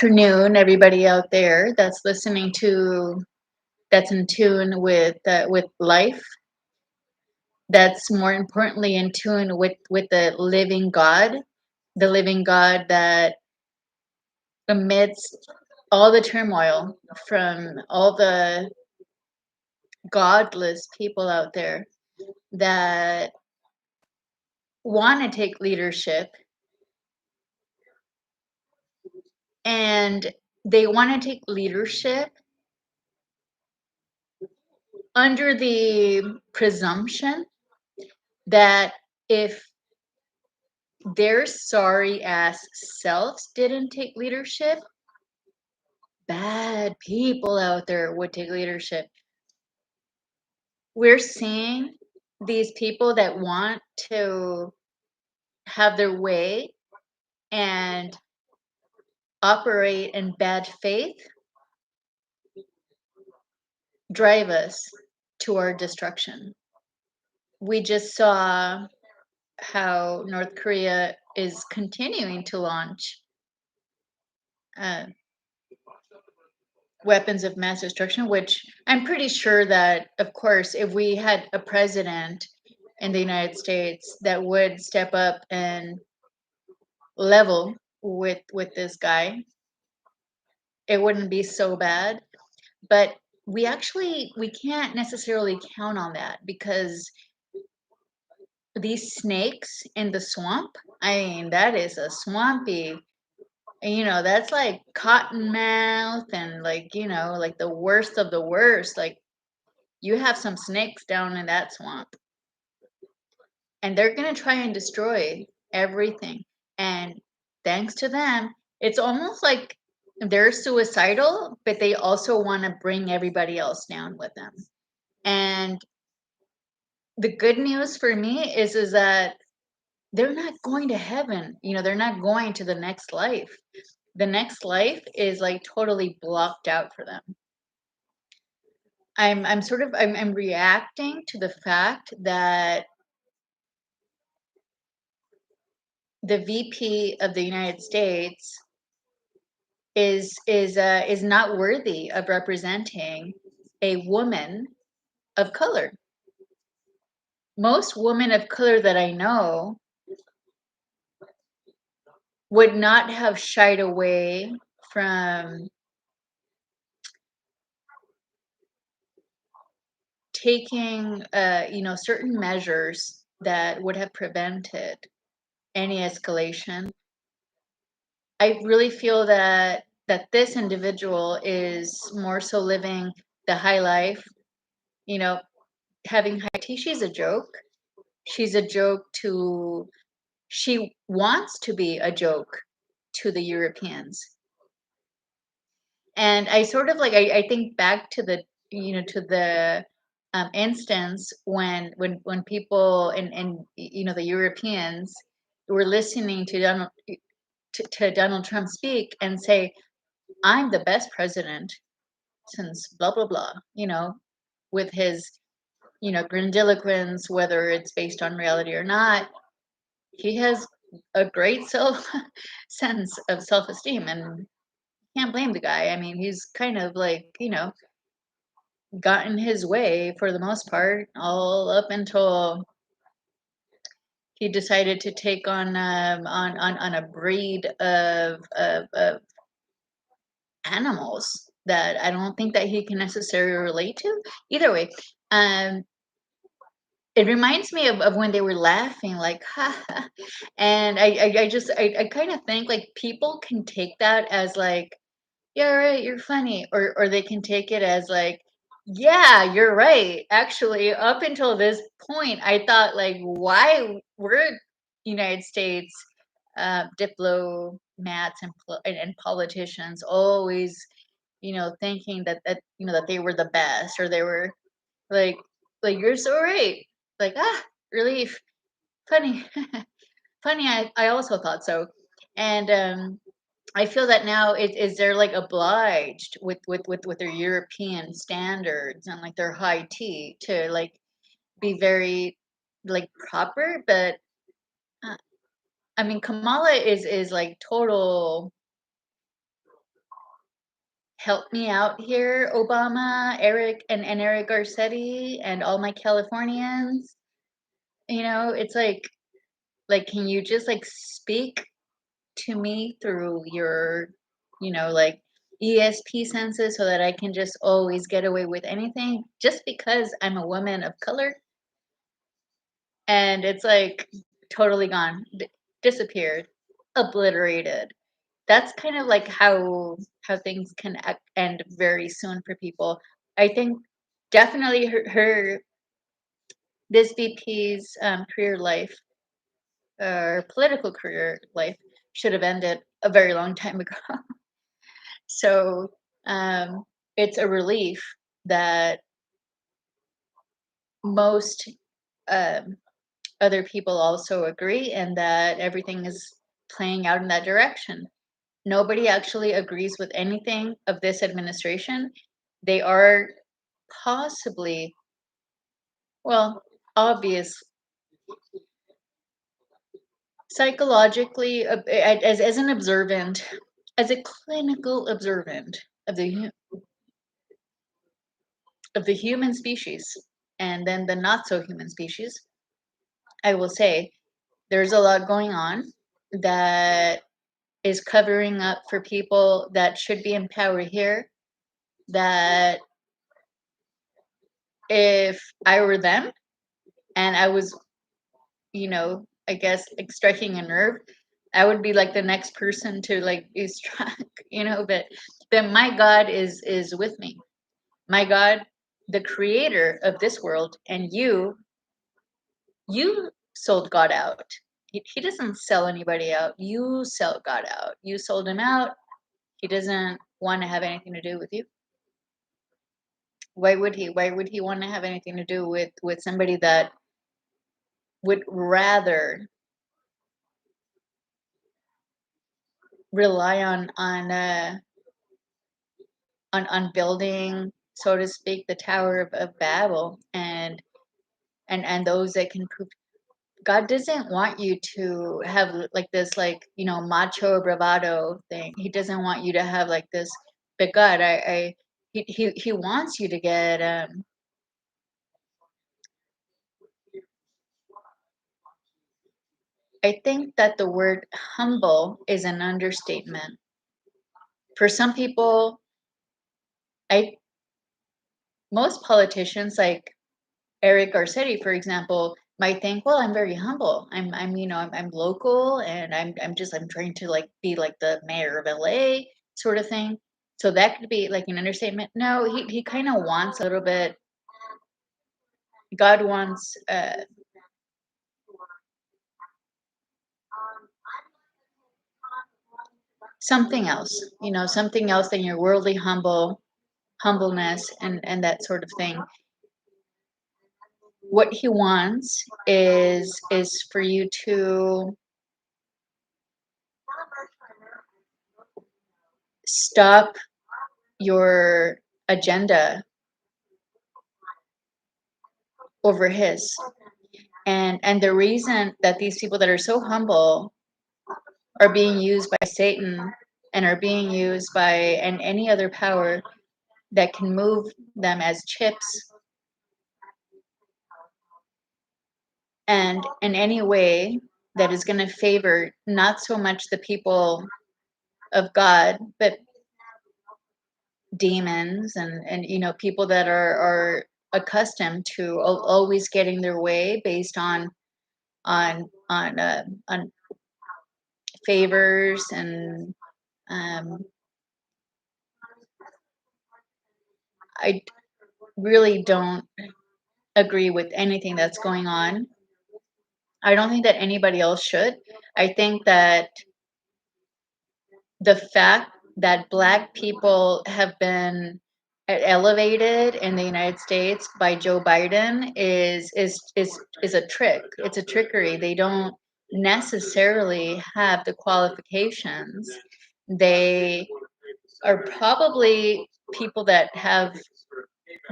afternoon, everybody out there that's listening to that's in tune with life. That's more importantly in tune with the living God that amidst all the turmoil from all the godless people out there that want to take leadership and they want to take leadership under the presumption that if their sorry ass selves didn't take leadership, bad people out there would take leadership. We're seeing these people that want to have their way and operate in bad faith drive us to our destruction. We just saw how North Korea is continuing to launch uh, weapons of mass destruction, which I'm pretty sure that, of course, if we had a president in the United States that would step up and level with this guy, it wouldn't be so bad. But we can't necessarily count on that because these snakes in the swamp, I mean, that is a swampy, that's like cottonmouth and like, like the worst of the worst. Like you have some snakes down in that swamp and they're going to try and destroy everything. And thanks to them, it's almost like they're suicidal, but they also want to bring everybody else down with them. And the good news for me is that they're not going to heaven. They're not going to the next life. The next life is like totally blocked out for them. I'm reacting to the fact that the VP of the United States is not worthy of representing a woman of color. Most women of color that I know would not have shied away from taking certain measures that would have prevented any escalation. I really feel that this individual is more so living the high life, you know, having high tea. She's a joke. She's a joke to she wants to be a joke to the Europeans. And I sort of like I think back to the instance when people and the Europeans were listening to Donald Trump speak and say, "I'm the best president since blah blah blah," with his grandiloquence, whether it's based on reality or not. He has a great sense of self-esteem, and can't blame the guy. I mean, he's kind of like gotten his way for the most part, all up until he decided to take on a breed of animals that I don't think that he can necessarily relate to. Either way, um, it reminds me of when they were laughing, like, ha, ha. And I kind of think like people can take that as like, yeah, right, you're funny, or they can take it as like, yeah, you're right. Actually, up until this point, I thought like, why were United States diplomats and politicians always, thinking that they were the best, or they were like, you're so right, like relief, funny, funny. I also thought so, and I feel that now is they're like obliged with their European standards and like their high tea to like be very like proper. But uh, I mean, Kamala is like total help me out here, Obama, Eric and Eric Garcetti and all my Californians. It's like can you just like speak to me through your, like ESP senses so that I can just always get away with anything just because I'm a woman of color? And it's like totally gone, disappeared, obliterated. That's kind of like how things can end very soon for people. I think definitely her this VP's career life or political career life should have ended a very long time ago. So um, it's a relief that most um, other people also agree and that everything is playing out in that direction. Nobody actually agrees with anything of this administration. They are possibly, well, obvious, psychologically, as an observant, as a clinical observant of the human species, and then the not so human species, I will say there's a lot going on that is covering up for people that should be in power here. That if I were them and I was, I guess like striking a nerve, I would be like the next person to like be struck, but my God is with me. My God, the creator of this world, and you sold God out. He doesn't sell anybody out. You sell God out. You sold him out. He doesn't want to have anything to do with you. Why would he? Why would he want to have anything to do with somebody that would rather rely on building, so to speak, the Tower of Babel and those that can prove God doesn't want you to have like this like macho bravado thing. He doesn't want you to have like this. But God, he wants you to get. I think that the word humble is an understatement. For some people, I most politicians like Eric Garcetti, for example, might think, well, I'm very humble. I'm local and I'm trying to like be like the mayor of LA sort of thing. So that could be like an understatement. No, he kind of wants a little bit. God wants something else, something else than your worldly humbleness and that sort of thing. What he wants is for you to stop your agenda over his. And the reason that these people that are so humble are being used by Satan and are being used by any other power that can move them as chips and in any way that is going to favor not so much the people of God, but demons and people that are accustomed to always getting their way based on favors and um, I really don't agree with anything that's going on. I don't think that anybody else should. I think that the fact that Black people have been elevated in the United States by Joe Biden is a trick. It's a trickery. They don't necessarily have the qualifications. They are probably people that have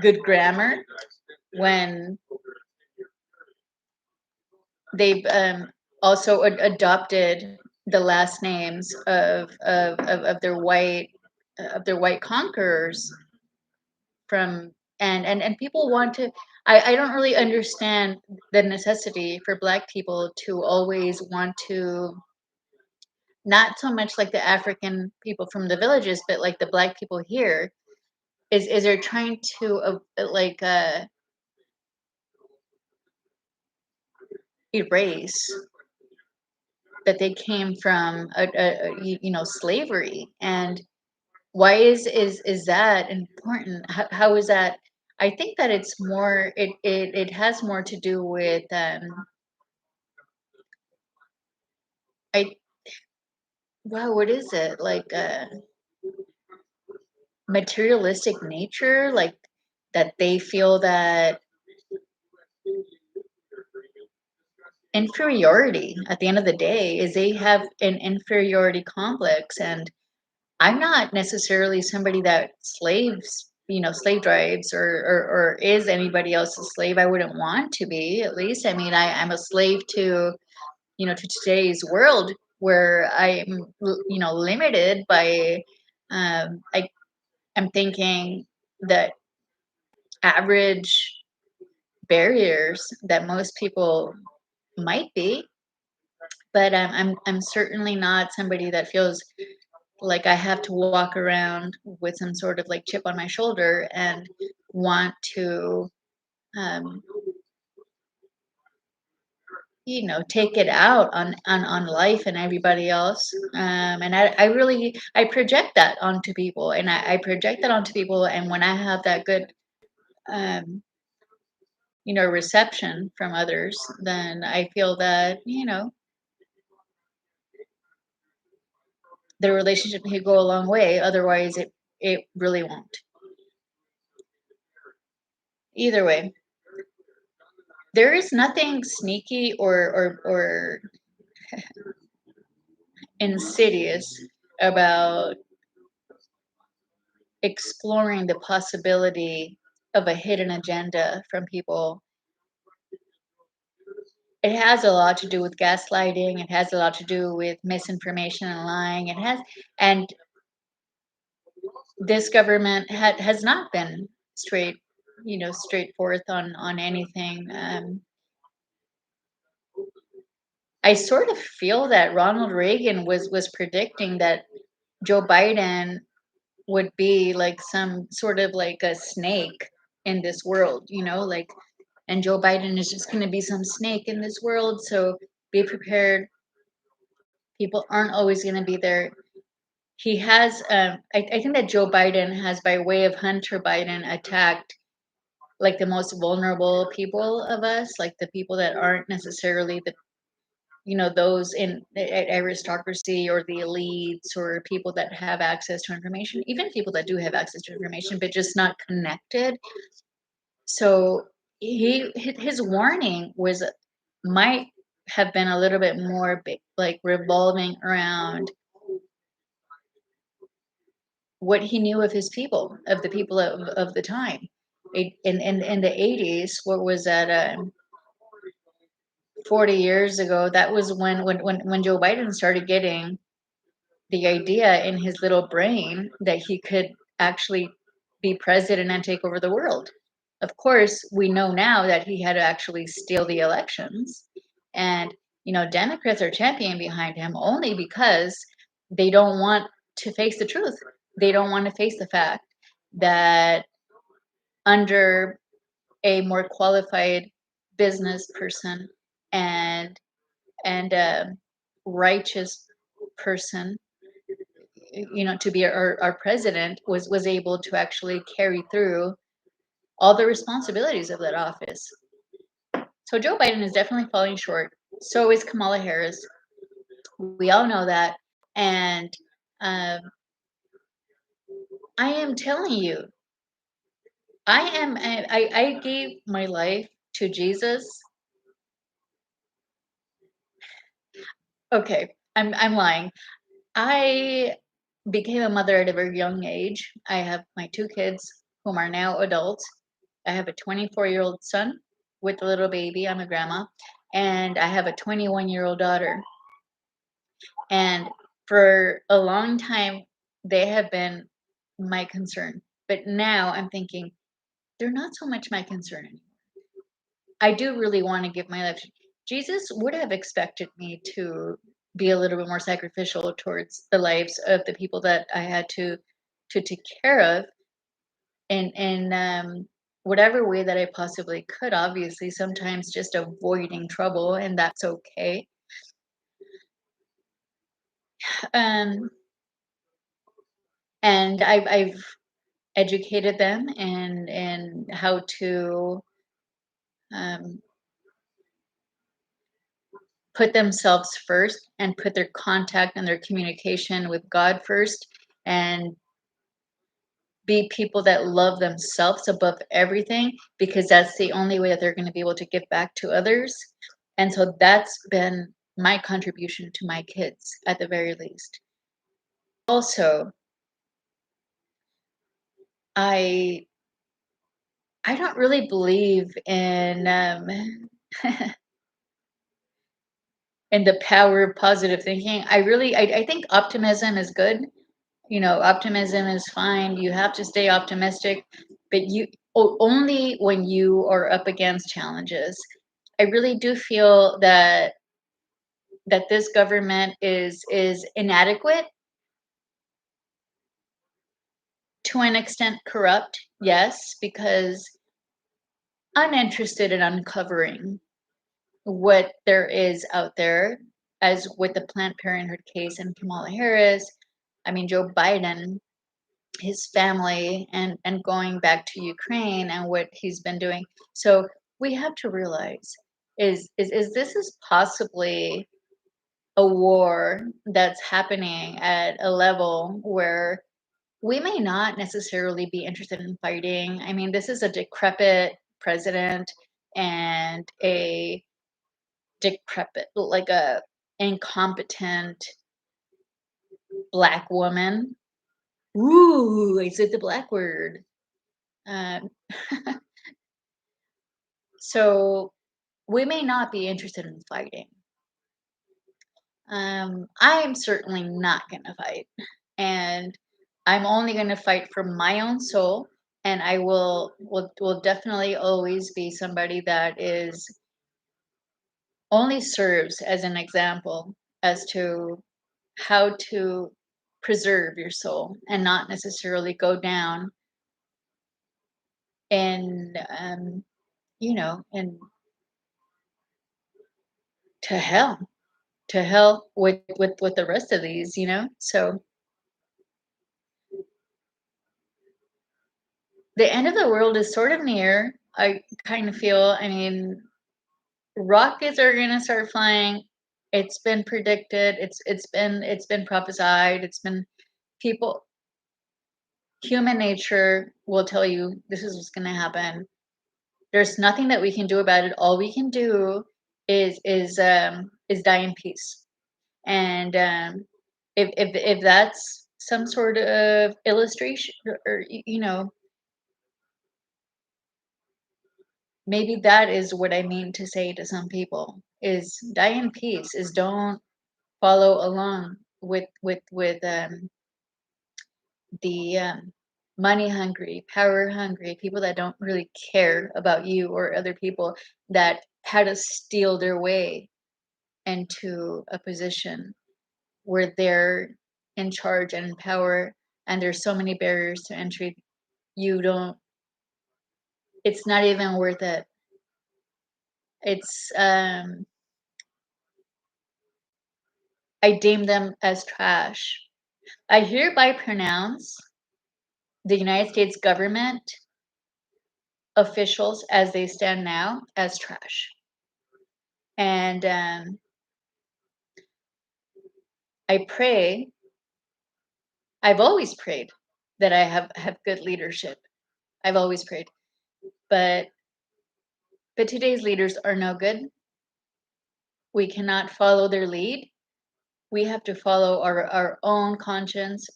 good grammar when they've also adopted the last names of their white of their white conquerors from and people want to I don't really understand the necessity for black people to always want to not so much like the African people from the villages, but like the black people here is they're trying to erase that they came from slavery. And why is that important? How is that? I think that it's more it has more to do with I wow, what is it? Like materialistic nature, like that they feel that inferiority at the end of the day is they have an inferiority complex. And I'm not necessarily somebody that slave drives or is anybody else's slave. I wouldn't want to be, at least. I mean, I'm a slave to, to today's world where I'm, limited by, I'm thinking that average barriers that most people might be, but I'm certainly not somebody that feels like I have to walk around with some sort of like chip on my shoulder and want to, um, take it out on life and everybody else. And I really I project that onto people, and I project that onto people. And when I have that good, um, reception from others, then I feel that the relationship can go a long way. Otherwise, it really won't. Either way, there is nothing sneaky or insidious about exploring the possibility of a hidden agenda from people. It has a lot to do with gaslighting. It has a lot to do with misinformation and lying. And this government has not been straightforward on anything. I sort of feel that Ronald Reagan was predicting that Joe Biden would be like some sort of like a snake in this world, like, and Joe Biden is just going to be some snake in this world. So be prepared. People aren't always going to be there. He has, I think that Joe Biden has, by way of Hunter Biden, attacked like the most vulnerable people of us, like the people that aren't necessarily those in aristocracy or the elites or people that have access to information, even people that do have access to information, but just not connected. So his warning was might have been a little bit more like revolving around what he knew of his people, of the people of the time. In the 80s, what was that? 40 years ago, that was when Joe Biden started getting the idea in his little brain that he could actually be president and take over the world. Of course, we know now that he had to actually steal the elections. And, Democrats are championing behind him only because they don't want to face the truth. They don't want to face the fact that under a more qualified business person and and a righteous person, to be our president, was able to actually carry through all the responsibilities of that office. So Joe Biden is definitely falling short. So is Kamala Harris. We all know that. And um, I am telling you, I gave my life to Jesus. Okay, I'm lying. I became a mother at a very young age. I have my two kids whom are now adults. I have a 24-year-old son with a little baby. I'm a grandma. And I have a 21-year-old daughter. And for a long time, they have been my concern. But now I'm thinking they're not so much my concern anymore. I do really want to give my life to Jesus would have expected me to be a little bit more sacrificial towards the lives of the people that I had to take care of in whatever way that I possibly could. Obviously, sometimes just avoiding trouble, and that's okay. Um, and I've educated them in how to um, put themselves first and put their contact and their communication with God first, and be people that love themselves above everything, because that's the only way that they're going to be able to give back to others. And so that's been my contribution to my kids at the very least. Also, I I don't really believe in the power of positive thinking. I think optimism is good. You know, optimism is fine. You have to stay optimistic, but only when you are up against challenges. I really do feel that this government is inadequate, to an extent corrupt, yes, because uninterested in uncovering what there is out there, as with the Planned Parenthood case and Kamala Harris. I mean, Joe Biden, his family, and going back to Ukraine and what he's been doing. So we have to realize is this is possibly a war that's happening at a level where we may not necessarily be interested in fighting. I mean, this is a decrepit president and a decrepit, like a incompetent black woman. Ooh, I said the black word. Um, so we may not be interested in fighting. I am certainly not going to fight, and I'm only going to fight for my own soul. And I will definitely always be somebody that is only serves as an example as to how to preserve your soul and not necessarily go down in and to hell, with the rest of these. So the end of the world is sort of near. I kind of feel. I mean, rockets are going to start flying. It's been predicted. It's been prophesied. It's been people. Human nature will tell you this is what's going to happen. There's nothing that we can do about it. All we can do is die in peace. And if that's some sort of illustration, or maybe that is what I mean to say to some people, is die in peace, is don't follow along with the money hungry, power hungry people that don't really care about you or other people, that how to steal their way into a position where they're in charge and in power, and there's so many barriers to entry. You don't It's not even worth it. It's I deem them as trash. I hereby pronounce the United States government officials as they stand now as trash. And I pray, I've always prayed that I have good leadership. I've always prayed. But today's leaders are no good. We cannot follow their lead. We have to follow our own conscience.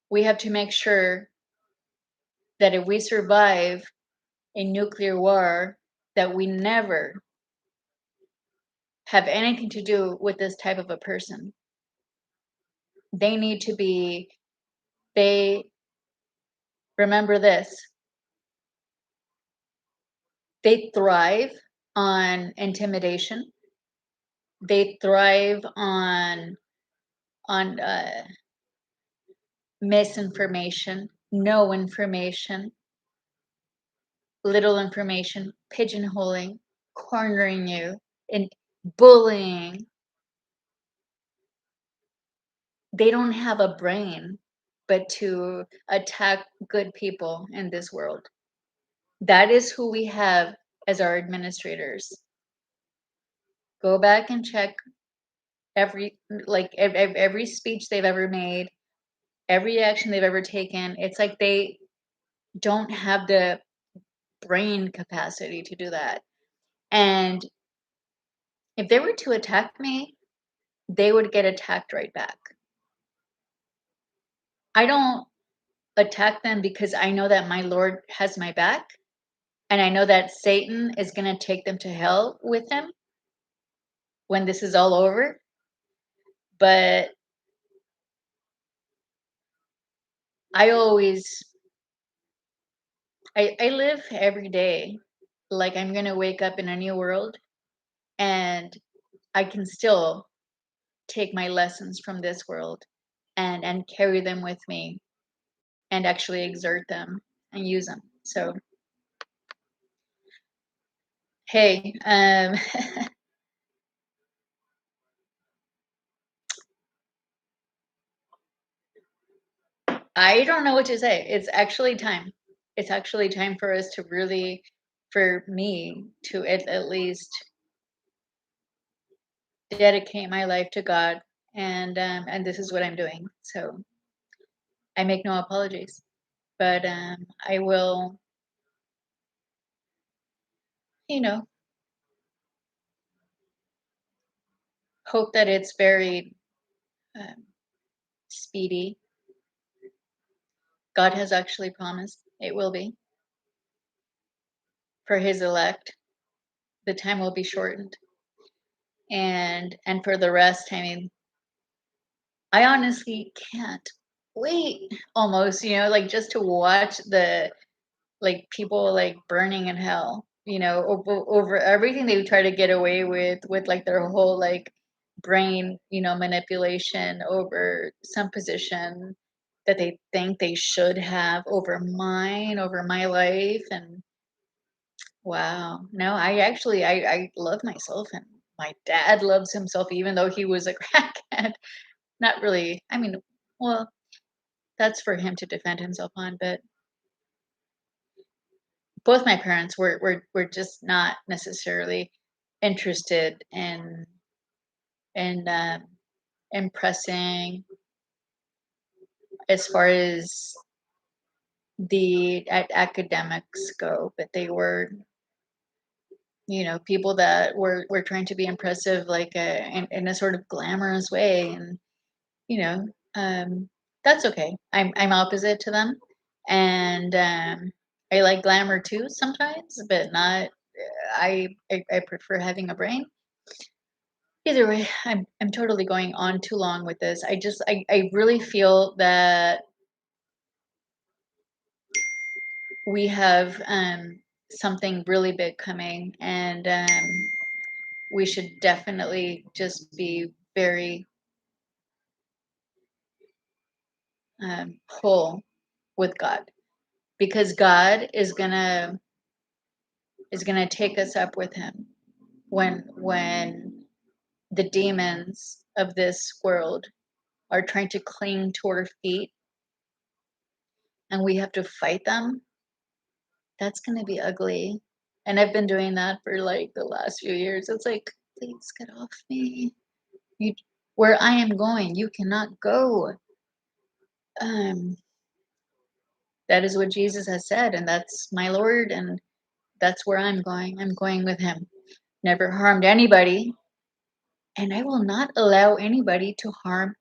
We have to make sure that if we survive a nuclear war, that we never have anything to do with this type of a person. They need to be They remember this, they thrive on intimidation. They thrive on misinformation, no information, little information, pigeonholing, cornering you, and bullying. They don't have a brain but to attack good people in this world. That is who we have as our administrators. Go back and check every every speech they've ever made, every action they've ever taken. It's like they don't have the brain capacity to do that. And if they were to attack me, they would get attacked right back. I don't attack them because I know that my Lord has my back and I know that Satan is going to take them to hell with him when this is all over. But I always I live every day like I'm going to wake up in a new world and I can still take my lessons from this world and carry them with me and actually exert them and use them. So, hey, I don't know what to say. It's actually time. It's actually time for us to really, for me to at least dedicate my life to God, and this is what I'm doing. So I make no apologies, but I will, you know, hope that it's very um, speedy. God has actually promised it will be for His elect. The time will be shortened, and for the rest, I mean, I honestly can't wait almost, like just to watch the like people like burning in hell, over everything they try to get away with like their whole like brain, manipulation over some position that they think they should have over mine, over my life. And wow, no, I love myself, and my dad loves himself even though he was a crackhead. Not really. I mean, well, that's for him to defend himself on, but both my parents were just not necessarily interested in impressing as far as the academics go, but they were, people that were trying to be impressive, like in a sort of glamorous way, and you know, um, that's okay. I'm opposite to them, and I like glamour too sometimes, but not. I prefer having a brain. Either way, I'm totally going on too long with this. I really feel that we have something really big coming, and we should definitely just be very whole with God, because God is gonna take us up with Him when the demons of this world are trying to cling to our feet and we have to fight them. That's gonna be ugly. And I've been doing that for like the last few years. It's like, please get off me. You, where I am going, you cannot go. Um, that is what Jesus has said, and that's my Lord, and that's where I'm going. I'm going with Him. Never harmed anybody, and I will not allow anybody to harm